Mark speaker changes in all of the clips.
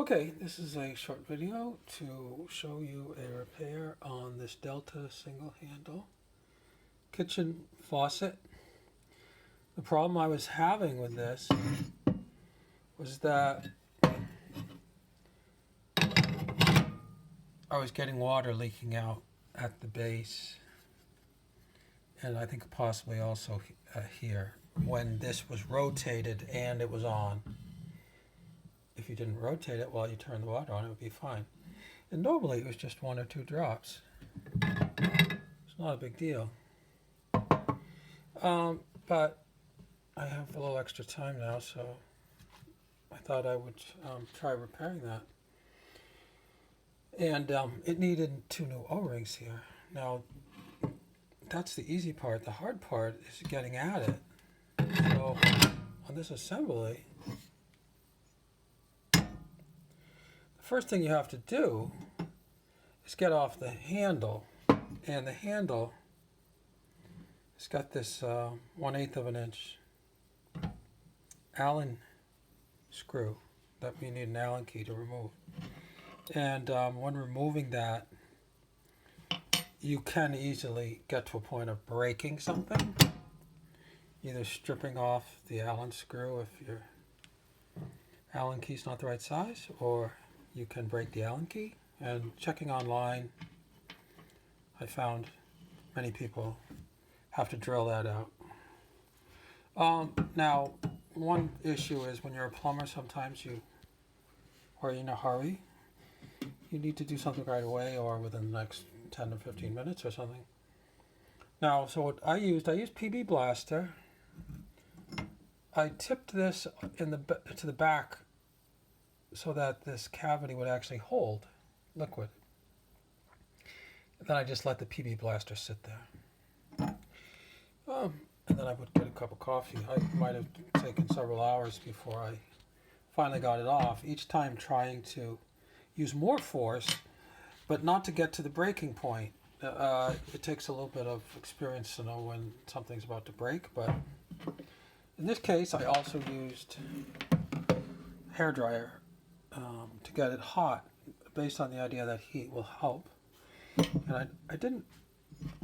Speaker 1: Okay, this is a short video to show you a repair on this Delta single handle kitchen faucet. The problem I was having with this was that I was getting water leaking out at the base, and I think possibly also here when this was rotated and it was on. If you didn't rotate it while you turned the water on, it would be fine. And normally it was just 1 or 2 drops. It's not a big deal. But I have a little extra time now, so I thought I would try repairing that. And it needed 2 new O-rings here. Now, that's the easy part. The hard part is getting at it. So on this assembly, first thing you have to do is get off the handle, and the handle has got this 1/8 of an inch Allen screw that you need an Allen key to remove. And when removing that, you can easily get to a point of breaking something, either stripping off the Allen screw if your Allen key's not the right size, or you can break the Allen key. And checking online, I found many people have to drill that out. Now, one issue is when you're a plumber, sometimes you are in a hurry. You need to do something right away or within the next 10 to 15 minutes or something. Now, so what I used PB Blaster. I tipped this to the back so that this cavity would actually hold liquid. And then I just let the PB Blaster sit there. And then I would get a cup of coffee. I might have taken several hours before I finally got it off, each time trying to use more force, but not to get to the breaking point. It takes a little bit of experience to know when something's about to break, but in this case I also used hairdryer to get it hot, based on the idea that heat will help. And I didn't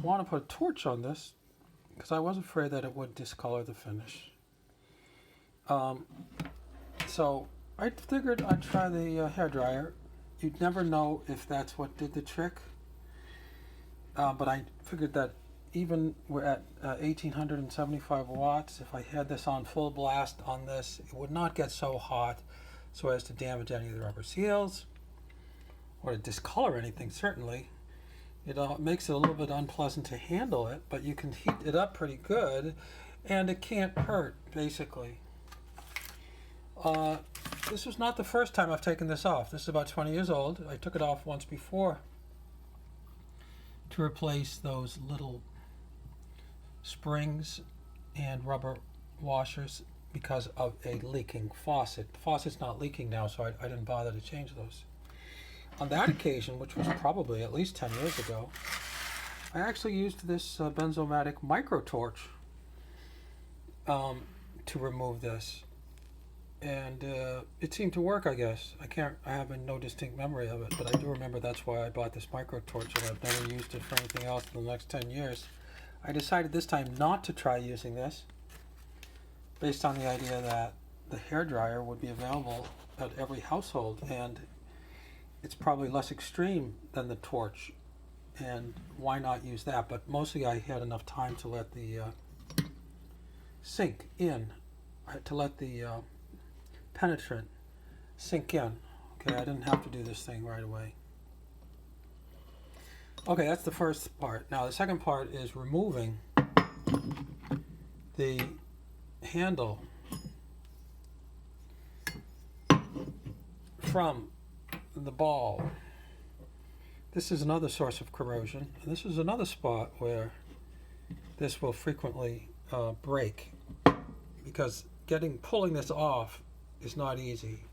Speaker 1: want to put a torch on this because I was afraid that it would discolor the finish. So I figured I'd try the hairdryer. You'd never know if that's what did the trick, but I figured that even we're at 1875 watts, if I had this on full blast on this, it would not get so hot so as to damage any of the rubber seals or to discolor anything, certainly. It makes it a little bit unpleasant to handle it, but you can heat it up pretty good, and it can't hurt, basically. This was not the first time I've taken this off. This is about 20 years old. I took it off once before to replace those little springs and rubber washers because of a leaking faucet. The faucet's not leaking now, so I didn't bother to change those. On that occasion, which was probably at least 10 years ago, I actually used this Benzomatic micro torch to remove this. And it seemed to work, I guess. I have no distinct memory of it, but I do remember that's why I bought this micro torch, and I've never used it for anything else in the next 10 years. I decided this time not to try using this, based on the idea that the hairdryer would be available at every household, and it's probably less extreme than the torch, and why not use that? But mostly I had enough time to let the sink in, to let the penetrant sink in. Okay, I didn't have to do this thing right away. Okay, that's the first part. Now the second part is removing the handle from the ball. This is another source of corrosion, and this is another spot where this will frequently break, because pulling this off is not easy.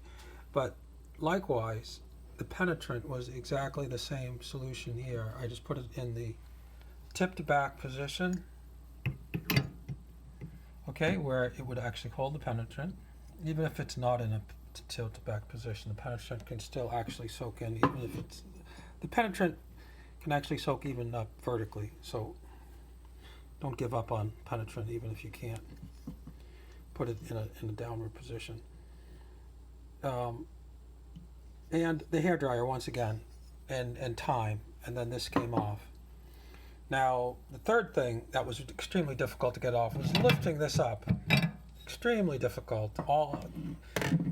Speaker 1: But likewise, the penetrant was exactly the same solution here. I just put it in the tipped back position, okay, where it would actually hold the penetrant, even if it's not in a tilt back position, the penetrant can still actually soak in, even if the penetrant can actually soak even up vertically. So don't give up on penetrant even if you can't put it in a downward position. And the hairdryer once again, and time, and then this came off. Now the third thing that was extremely difficult to get off was lifting this up. Extremely difficult.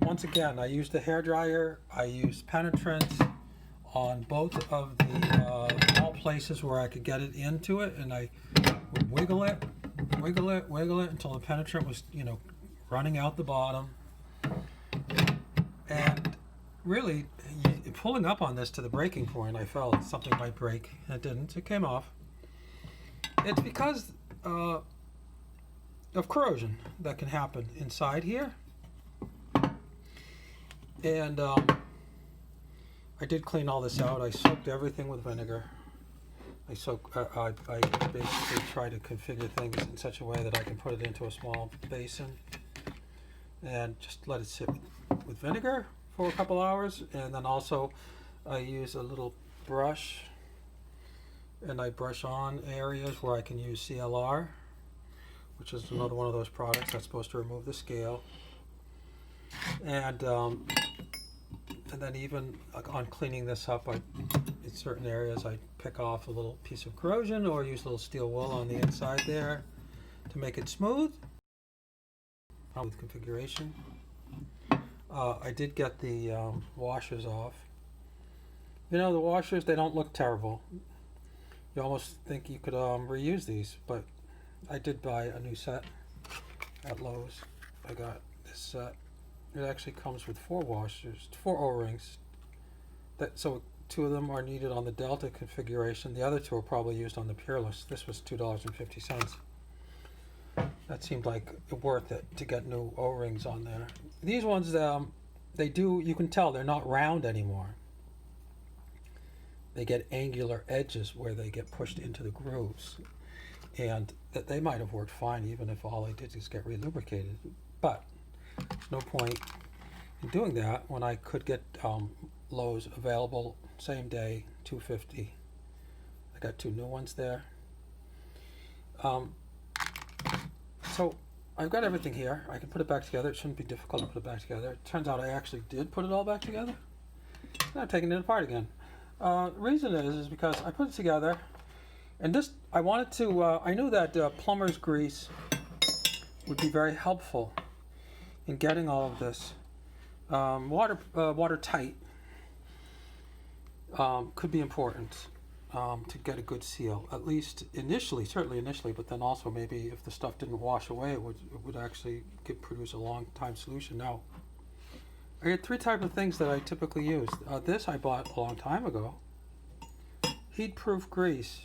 Speaker 1: Once again, I used the hairdryer, I used penetrant on both of the all places where I could get it into it, and I would wiggle it until the penetrant was, running out the bottom. And really, pulling up on this to the breaking point, I felt something might break. It didn't. It came off. It's because of corrosion that can happen inside here. And I did clean all this out. I soaked everything with vinegar. I basically try to configure things in such a way that I can put it into a small basin and just let it sit with vinegar for a couple hours. And then also I use a little brush and I brush on areas where I can use CLR, which is another one of those products that's supposed to remove the scale. And then even on cleaning this up, in certain areas I pick off a little piece of corrosion or use a little steel wool on the inside there to make it smooth. With configuration. I did get the washers off. The washers, they don't look terrible. You almost think you could reuse these, but I did buy a new set at Lowe's. I got this set. It actually comes with 4 washers, 4 O-rings. So 2 of them are needed on the Delta configuration. The other 2 are probably used on the Peerless. This was $2.50. That seemed like worth it to get new O-rings on there. These ones, you can tell they're not round anymore. They get angular edges where they get pushed into the grooves. And that they might have worked fine even if all I did is get relubricated. But there's no point in doing that when I could get Lowe's available same day, $2.50. I got 2 new ones there. So I've got everything here. I can put it back together. It shouldn't be difficult to put it back together. It turns out I actually did put it all back together. Now I'm taking it apart again. The reason is because I put it together, and this, I wanted to, I knew that plumber's grease would be very helpful in getting all of this watertight. Could be important to get a good seal, at least initially, certainly initially, but then also maybe if the stuff didn't wash away, it would actually produce a long time solution. Now, I get 3 types of things that I typically use. This I bought a long time ago. Heat-proof grease.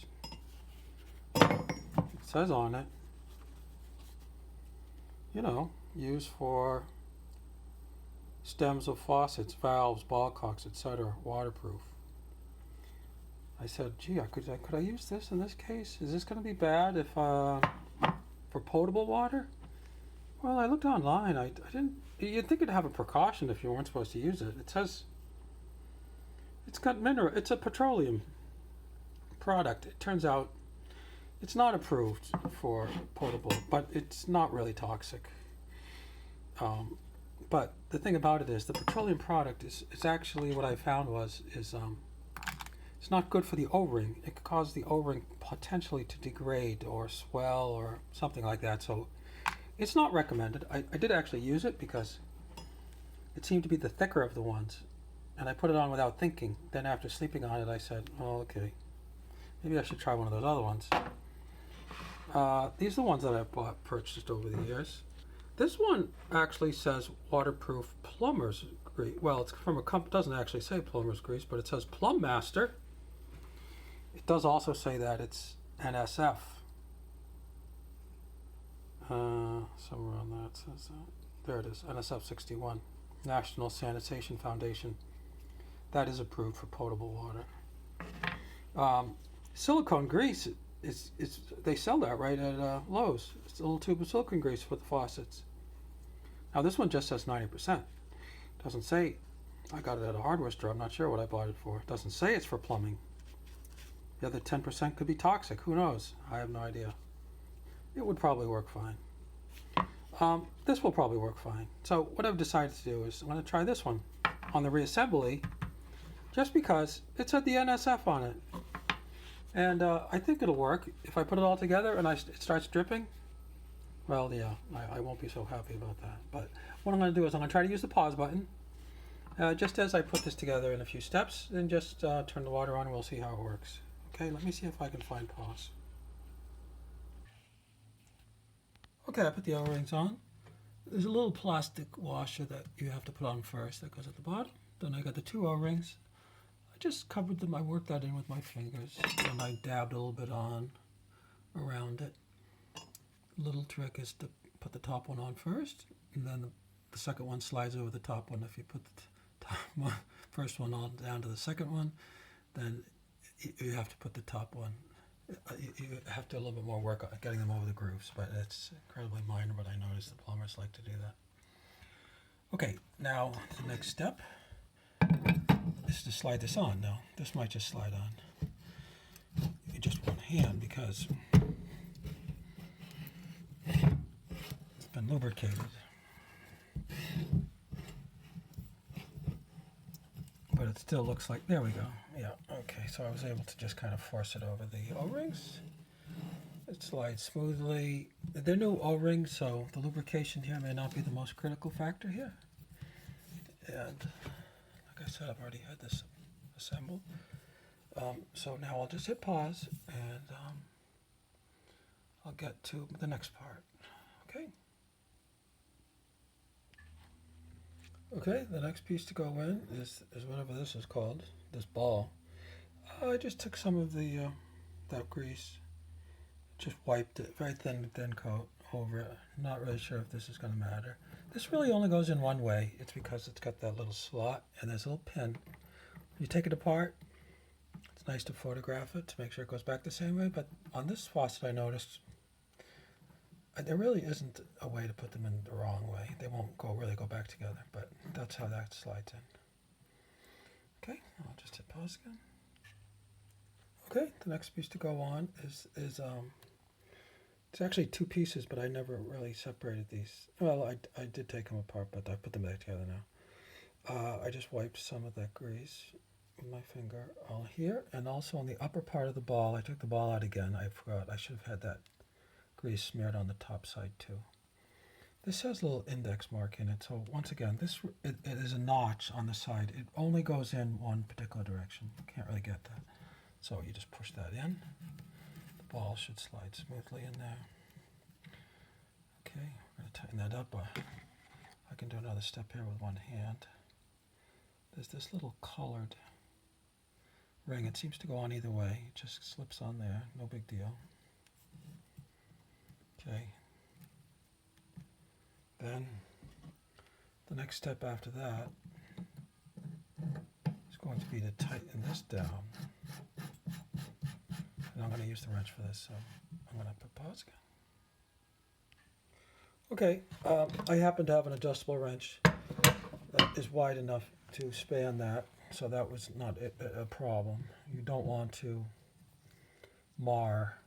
Speaker 1: It says on it, used for stems of faucets, valves, ball cocks, etc., waterproof. I said, gee, could I use this in this case? Is this going to be bad if for potable water? Well, I looked online. I didn't. You'd think it'd have a precaution if you weren't supposed to use it. It says it's got mineral. It's a petroleum product. It turns out it's not approved for potable, but it's not really toxic. But the thing about it is the petroleum product is actually what I found is it's not good for the O-ring. It could cause the O-ring potentially to degrade or swell or something like that. So it's not recommended. I did actually use it because it seemed to be the thicker of the ones. And I put it on without thinking. Then after sleeping on it, I said, oh, okay, maybe I should try one of those other ones. These are the ones that I've purchased over the years. This one actually says waterproof plumber's grease. Well, it's from a company, doesn't actually say plumber's grease, but it says Plum Master. It does also say that it's NSF. Somewhere on that says that. There it is, NSF 61, National Sanitation Foundation. That is approved for potable water. Silicone grease, they sell that right at Lowe's. It's a little tube of silicone grease for the faucets. Now this one just says 90%. Doesn't say, I got it at a hardware store. I'm not sure what I bought it for. It doesn't say it's for plumbing. The other 10% could be toxic. Who knows? I have no idea. It would probably work fine. This will probably work fine. So what I've decided to do is I'm going to try this one on the reassembly, just because it said the NSF on it. And I think it'll work. If I put it all together and it starts dripping, well, yeah, I won't be so happy about that. But what I'm going to do is I'm going to try to use the pause button just as I put this together in a few steps, and just turn the water on and we'll see how it works. Okay, let me see if I can find pause. Okay, I put the O-rings on. There's a little plastic washer that you have to put on first that goes at the bottom. Then I got the two O-rings. I just covered them, I worked that in with my fingers, and I dabbed a little bit on around it. Little trick is to put the top one on first, and then the second one slides over the top one. If you put the top one, first one on down to the second one, then you have to put the top one. You have to do a little bit more work on getting them over the grooves, but it's incredibly minor, but I noticed the plumbers like to do that. Okay, now the next step is to slide this on. Now, this might just slide on. You just one hand because it's been lubricated. But it still looks like, there we go. Yeah, okay, so I was able to just kind of force it over the O-rings. It slides smoothly. They're new O-rings, so the lubrication here may not be the most critical factor here. And like I said, I've already had this assembled. So now I'll just hit pause, and I'll get to the next part. Okay. Okay, the next piece to go in is whatever this is called, this ball. I just took some of the that grease, just wiped it, very thin coat over it. Not really sure if this is going to matter. This really only goes in one way. It's because it's got that little slot and there's a little pin. When you take it apart, it's nice to photograph it to make sure it goes back the same way, but on this faucet I noticed there really isn't a way to put them in the wrong way. They won't really go back together, but that's how that slides in. Okay, I'll just hit pause again. Okay, the next piece to go on is it's actually two pieces, but I never really separated these. Well, I did take them apart, but I put them back together now. I just wiped some of that grease with my finger on here, and also on the upper part of the ball. I took the ball out again. I forgot. I should have had that grease smeared on the top side too. This has a little index mark in it, so once again, it is a notch on the side. It only goes in one particular direction. You can't really get that. So you just push that in. The ball should slide smoothly in there. Okay, we're going to tighten that up. I can do another step here with one hand. There's this little colored ring. It seems to go on either way. It just slips on there, no big deal. Okay. Then the next step after that is going to be to tighten this down. And I'm going to use the wrench for this, so I'm going to put pause again. Okay, I happen to have an adjustable wrench that is wide enough to span that, so that was not a problem. You don't want to mar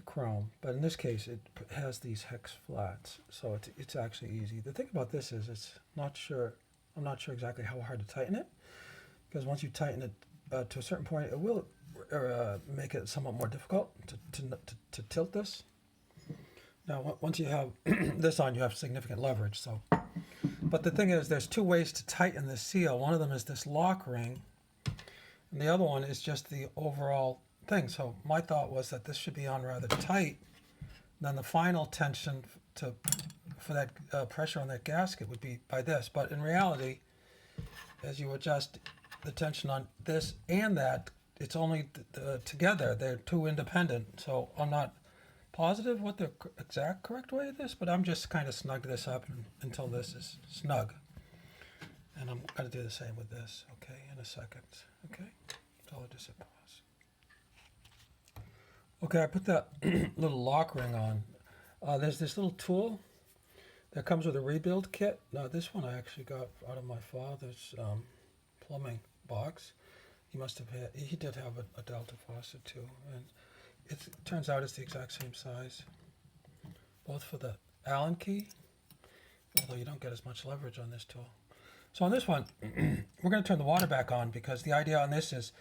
Speaker 1: chrome, but in this case it has these hex flats, so it's actually easy. The thing about this is I'm not sure exactly how hard to tighten it, because once you tighten it to a certain point, it will make it somewhat more difficult to tilt this. Now once you have this on, you have significant leverage. So, but the thing is, there's two ways to tighten this seal. One of them is this lock ring, and the other one is just the overall thing. So my thought was that this should be on rather tight. Then the final tension for that pressure on that gasket would be by this. But in reality, as you adjust the tension on this and that, it's only together. They're two independent. So I'm not positive what the exact correct way of this, but I'm just kind of snug this up until this is snug. And I'm going to do the same with this, okay, in a second. Okay, so I'll just hit pause. Okay, I put that little lock ring on. There's this little tool That comes with a rebuild kit. Now this one I actually got out of my father's plumbing box. He must have had, he did have a Delta faucet too, and it turns out it's the exact same size, both for the Allen key, although you don't get as much leverage on this tool. So on this one, we're going to turn the water back on because the idea on this is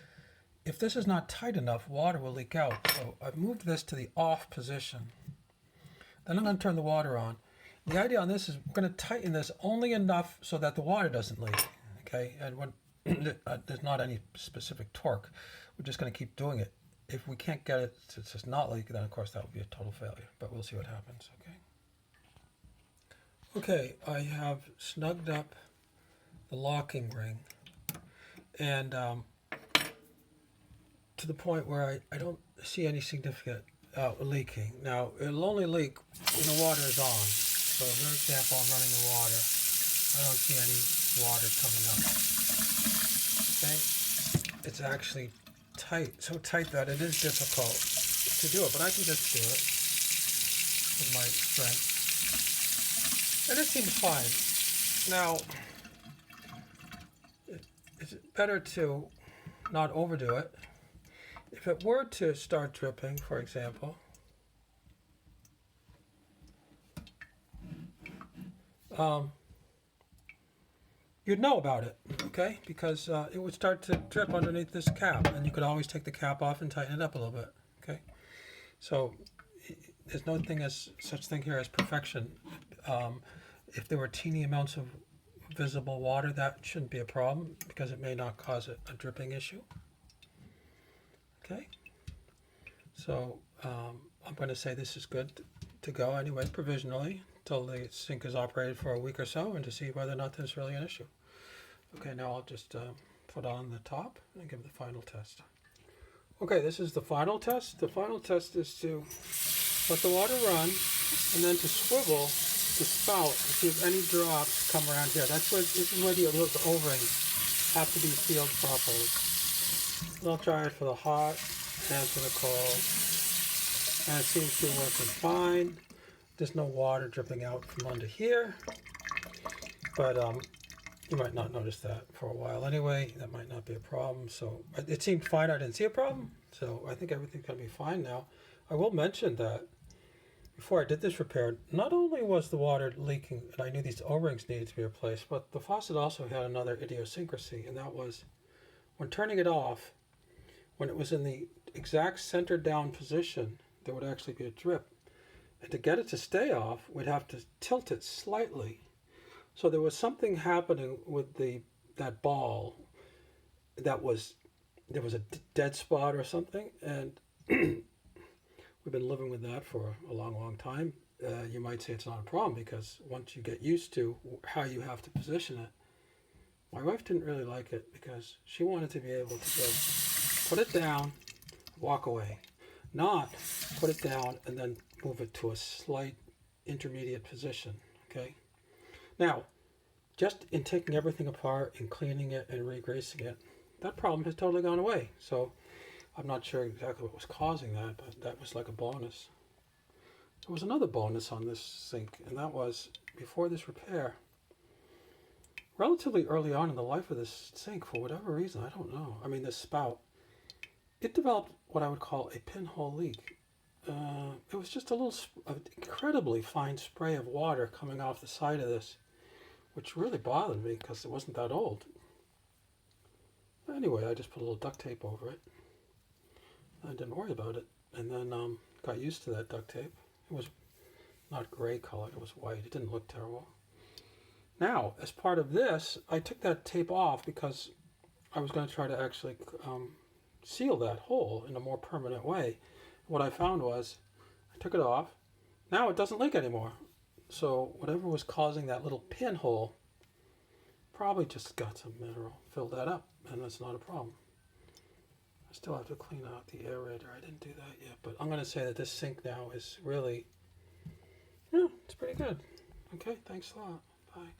Speaker 1: if this is not tight enough, water will leak out. So I've moved this to the off position. Then I'm going to turn the water on. The idea on this is we're going to tighten this only enough so that the water doesn't leak. Okay, and when there's not any specific torque, we're just going to keep doing it. If we can't get it to just not leak, then of course that would be a total failure. But we'll see what happens. Okay, I have snugged up the locking ring, and to the point where I don't see any significant leaking. Now, it'll only leak when the water is on. So, for example, I'm running the water. I don't see any water coming up. Okay? It's actually tight, so tight that it is difficult to do it, but I can just do it with my strength. And it seems fine. Now, it's better to not overdo it. If it were to start dripping, for example, you'd know about it, okay? Because it would start to drip underneath this cap, and you could always take the cap off and tighten it up a little bit, okay? So there's no such thing here as perfection. If there were teeny amounts of visible water, that shouldn't be a problem because it may not cause a dripping issue. Okay, so I'm going to say this is good to go anyway, provisionally, until the sink is operated for a week or so and to see whether or not there's really an issue. Okay, now I'll just put on the top and give the final test. Okay, this is the final test. The final test is to let the water run and then to swivel the spout to see if any drops come around here. This is where the O-rings have to be sealed properly. And I'll try it for the hot and for the cold. And it seems to be working fine. There's no water dripping out from under here. But you might not notice that for a while anyway. That might not be a problem. So it seemed fine. I didn't see a problem. So I think everything's going to be fine now. I will mention that before I did this repair, not only was the water leaking and I knew these O-rings needed to be replaced, but the faucet also had another idiosyncrasy, and that was when turning it off, when it was in the exact center down position, there would actually be a drip. And to get it to stay off, we'd have to tilt it slightly. So there was something happening with that ball there was a dead spot or something, and we've been living with that for a long, long time. You might say it's not a problem because once you get used to how you have to position it, my wife didn't really like it because she wanted to be able to just put it down, walk away, not put it down and then move it to a slight intermediate position, okay? Now, just in taking everything apart and cleaning it and re-greasing it, that problem has totally gone away. So I'm not sure exactly what was causing that, but that was like a bonus. There was another bonus on this sink, and that was before this repair. Relatively early on in the life of this sink, for whatever reason, I don't know. I mean, this spout, it developed what I would call a pinhole leak. It was just an incredibly fine spray of water coming off the side of this, which really bothered me because it wasn't that old. Anyway, I just put a little duct tape over it. I didn't worry about it, and then got used to that duct tape. It was not gray color, it was white. It didn't look terrible. Now, as part of this, I took that tape off because I was going to try to actually seal that hole in a more permanent way. What I found was, I took it off. Now it doesn't leak anymore. So whatever was causing that little pinhole probably just got some mineral, filled that up, and that's not a problem. I still have to clean out the aerator. I didn't do that yet, but I'm going to say that this sink now is really, it's pretty good. Okay, thanks a lot. Bye.